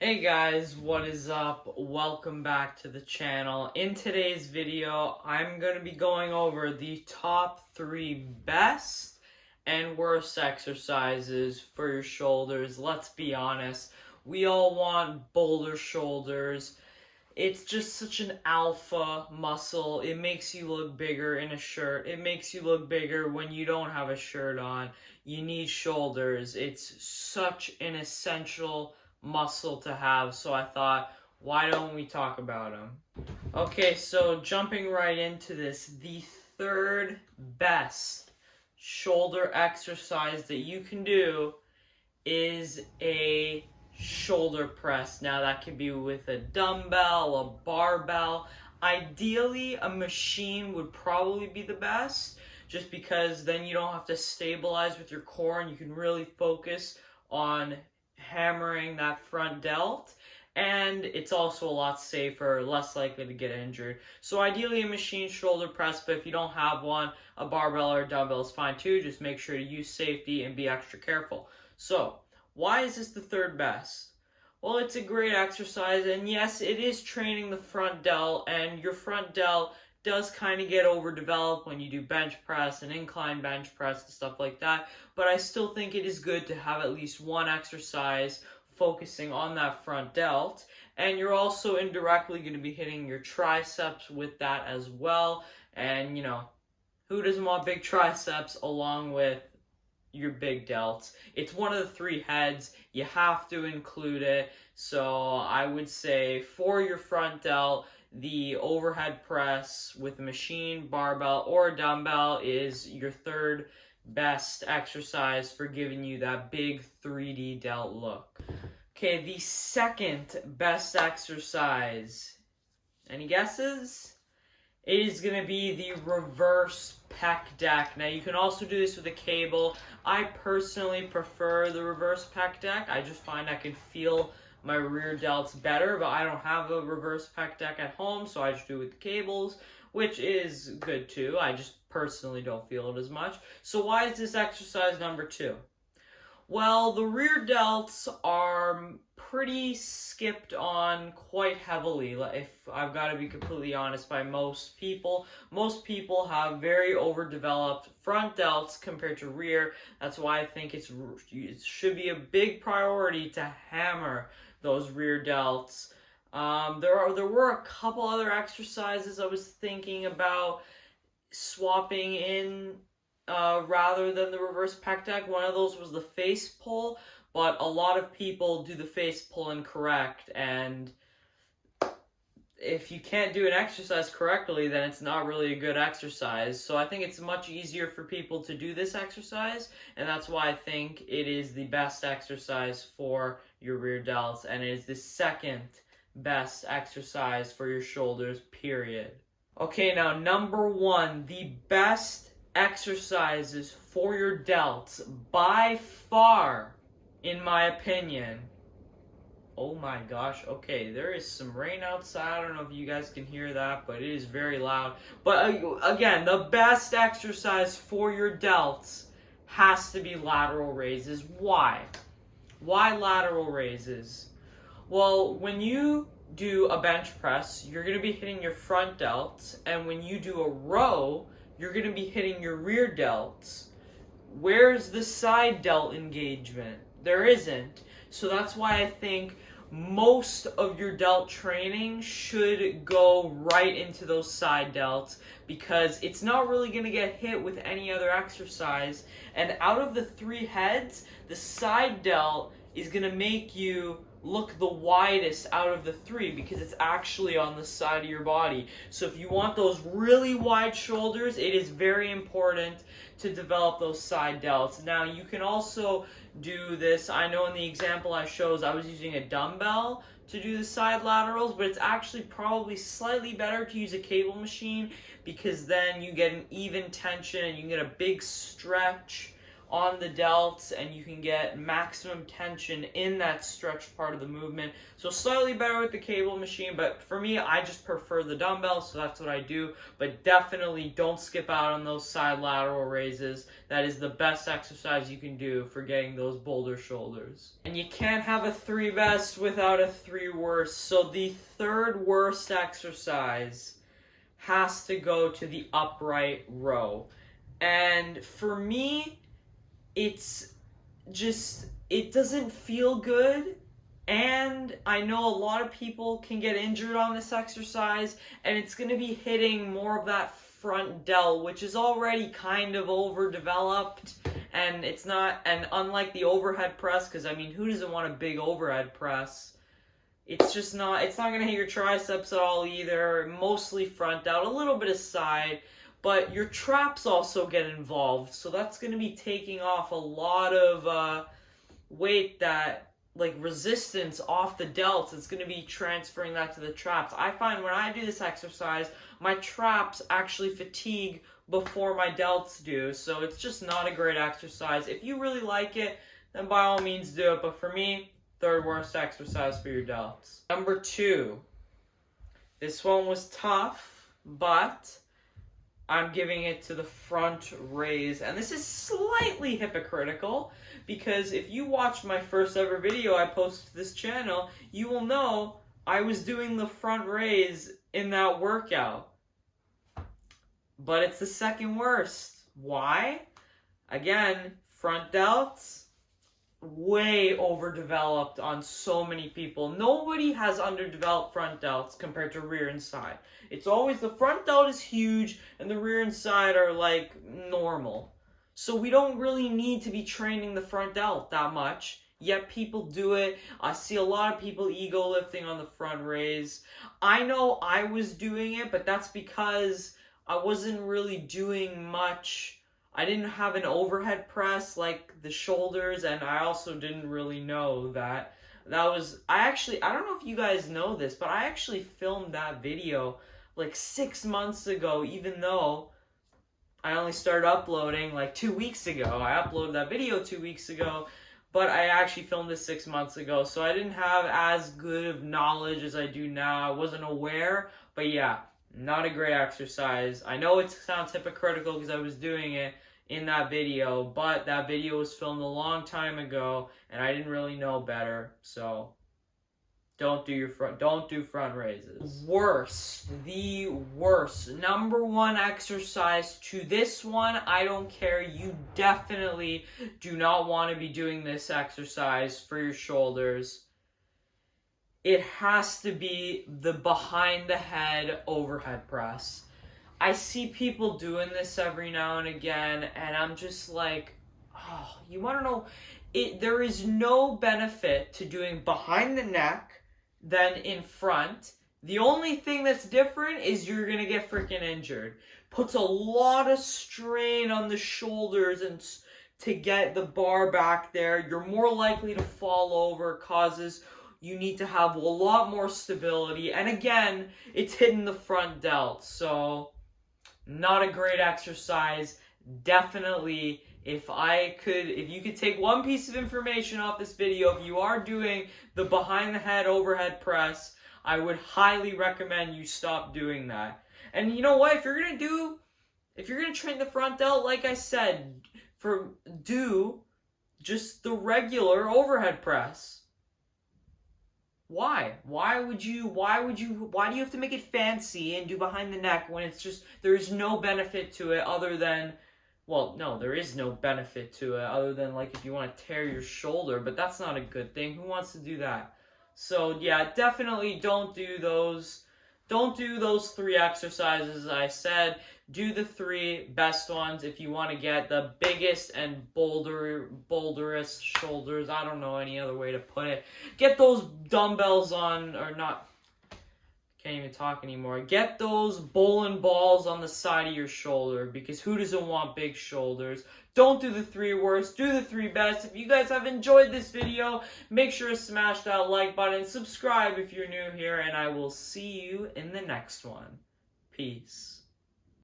Hey guys, what is up? Welcome back to the channel. In today's video, I'm going to be going over the top 3 best and worst exercises for your shoulders. Let's be honest, we all want boulder shoulders. It's just such an alpha muscle. It makes you look bigger in a shirt. It makes you look bigger when you don't have a shirt on. You need shoulders. It's such an essential muscle to have, so I thought, why don't we talk about them? Okay, so jumping right into this, the third best shoulder exercise that you can do is a shoulder press. Now that could be with a dumbbell, a barbell. Ideally, a machine would probably be the best, just because then you don't have to stabilize with your core and you can really focus on hammering that front delt, and it's also a lot safer, less likely to get injured. So ideally a machine shoulder press, but if you don't have one, a barbell or a dumbbell is fine too. Just make sure to use safety and be extra careful. So why is this the third best? Well, it's a great exercise, and yes, it is training the front delt, and your front delt does kind of get overdeveloped when you do bench press and incline bench press and stuff like that, but I still think it is good to have at least one exercise focusing on that front delt, and you're also indirectly going to be hitting your triceps with that as well, and who doesn't want big triceps along with your big delts? It's one of the 3 heads. You have to include it. So I would say for your front delt, the overhead press with a machine, barbell, or a dumbbell is your third best exercise for giving you that big 3D delt look. Okay, the second best exercise. Any guesses? It is going to be the reverse pec deck. Now, you can also do this with a cable. I personally prefer the reverse pec deck. I just find I can feel my rear delts better, but I don't have a reverse pec deck at home, so I just do it with the cables, which is good too. I just personally don't feel it as much. So why is this exercise number 2? Well, the rear delts are pretty skipped on quite heavily, if I've got to be completely honest, by most people. Most people have very overdeveloped front delts compared to rear. That's why I think it should be a big priority to hammer those rear delts. There were a couple other exercises I was thinking about swapping in rather than the reverse pec deck. One of those was the face pull, but a lot of people do the face pull incorrect, and if you can't do an exercise correctly, then it's not really a good exercise. So I think it's much easier for people to do this exercise, and that's why I think it is the best exercise for your rear delts, and it is the second best exercise for your shoulders, period. Okay, now number 1, the best exercises for your delts by far, in my opinion. Oh my gosh, okay, there is some rain outside. I don't know if you guys can hear that, but it is very loud. But again, the best exercise for your delts has to be lateral raises. Why? Why lateral raises? Well, when you do a bench press, you're going to be hitting your front delts, and when you do a row, you're going to be hitting your rear delts. Where's the side delt engagement? There isn't. So that's why I think most of your delt training should go right into those side delts, because it's not really going to get hit with any other exercise. And out of the 3 heads, the side delt is going to make you look the widest out of the 3 because it's actually on the side of your body. So if you want those really wide shoulders, it is very important to develop those side delts. Now, you can also do this. I know in the example I showed, I was using a dumbbell to do the side laterals, but it's actually probably slightly better to use a cable machine, because then you get an even tension and you can get a big stretch on the delts, and you can get maximum tension in that stretch part of the movement. So slightly better with the cable machine, but for me, I just prefer the dumbbells, so that's what I do. But definitely don't skip out on those side lateral raises. That is the best exercise you can do for getting those boulder shoulders. And you can't have a 3 best without a 3 worst. So the third worst exercise has to go to the upright row. And for me, it's just, it doesn't feel good, and I know a lot of people can get injured on this exercise, and it's going to be hitting more of that front delt, which is already kind of overdeveloped, and it's not, and unlike the overhead press, because I mean, who doesn't want a big overhead press? It's just not, it's not going to hit your triceps at all either, mostly front delt, a little bit of side. But your traps also get involved, so that's going to be taking off a lot of weight, that, like, resistance off the delts. It's going to be transferring that to the traps. I find when I do this exercise, my traps actually fatigue before my delts do, so it's just not a great exercise. If you really like it, then by all means do it, but for me, third worst exercise for your delts. Number 2. This one was tough, but I'm giving it to the front raise, and this is slightly hypocritical, because if you watched my first ever video I posted to this channel, you will know I was doing the front raise in that workout. But it's the second worst. Why? Again, front delts, way overdeveloped on so many people. Nobody has underdeveloped front delts compared to rear and side. It's always the front delt is huge and the rear and side are like normal. So we don't really need to be training the front delt that much, yet people do it. I see a lot of people ego lifting on the front raise. I know I was doing it, but that's because I wasn't really doing much. I didn't have an overhead press like the shoulders, and I also didn't really know that was, I don't know if you guys know this, but I actually filmed that video like 6 months ago, even though I only started uploading like 2 weeks ago. I uploaded that video 2 weeks ago, but I actually filmed this 6 months ago, so I didn't have as good of knowledge as I do now. I wasn't aware, but yeah, not a great exercise. I know it sounds hypocritical because I was doing it in that video, but that video was filmed a long time ago and I didn't really know better. So don't do front raises. The worst. Number 1 exercise to this one, I don't care. You definitely do not want to be doing this exercise for your shoulders. It has to be the behind the head overhead press. I see people doing this every now and again, and I'm just like, oh, you want to know, there is no benefit to doing behind the neck than in front. The only thing that's different is you're going to get freaking injured. Puts a lot of strain on the shoulders and to get the bar back there. You're more likely to fall over, causes you need to have a lot more stability. And again, it's hitting the front delt. So not a great exercise. Definitely, if you could take one piece of information off this video, if you are doing the behind the head overhead press, I would highly recommend you stop doing that. And you know what? If you're gonna train the front delt, like I said, do just the regular overhead press. Why? Why do you have to make it fancy and do behind the neck when it's just, there's no benefit to it other than, well, no, there is no benefit to it other than like if you want to tear your shoulder, but that's not a good thing. Who wants to do that? So yeah, definitely don't do those 3 exercises I said. Do the 3 best ones if you want to get the biggest and boulderous shoulders. I don't know any other way to put it. Get those dumbbells on, or not, can't even talk anymore. Get those bowling balls on the side of your shoulder, because who doesn't want big shoulders? Don't do the 3 worst, do the 3 best. If you guys have enjoyed this video, make sure to smash that like button, subscribe if you're new here, and I will see you in the next one. Peace.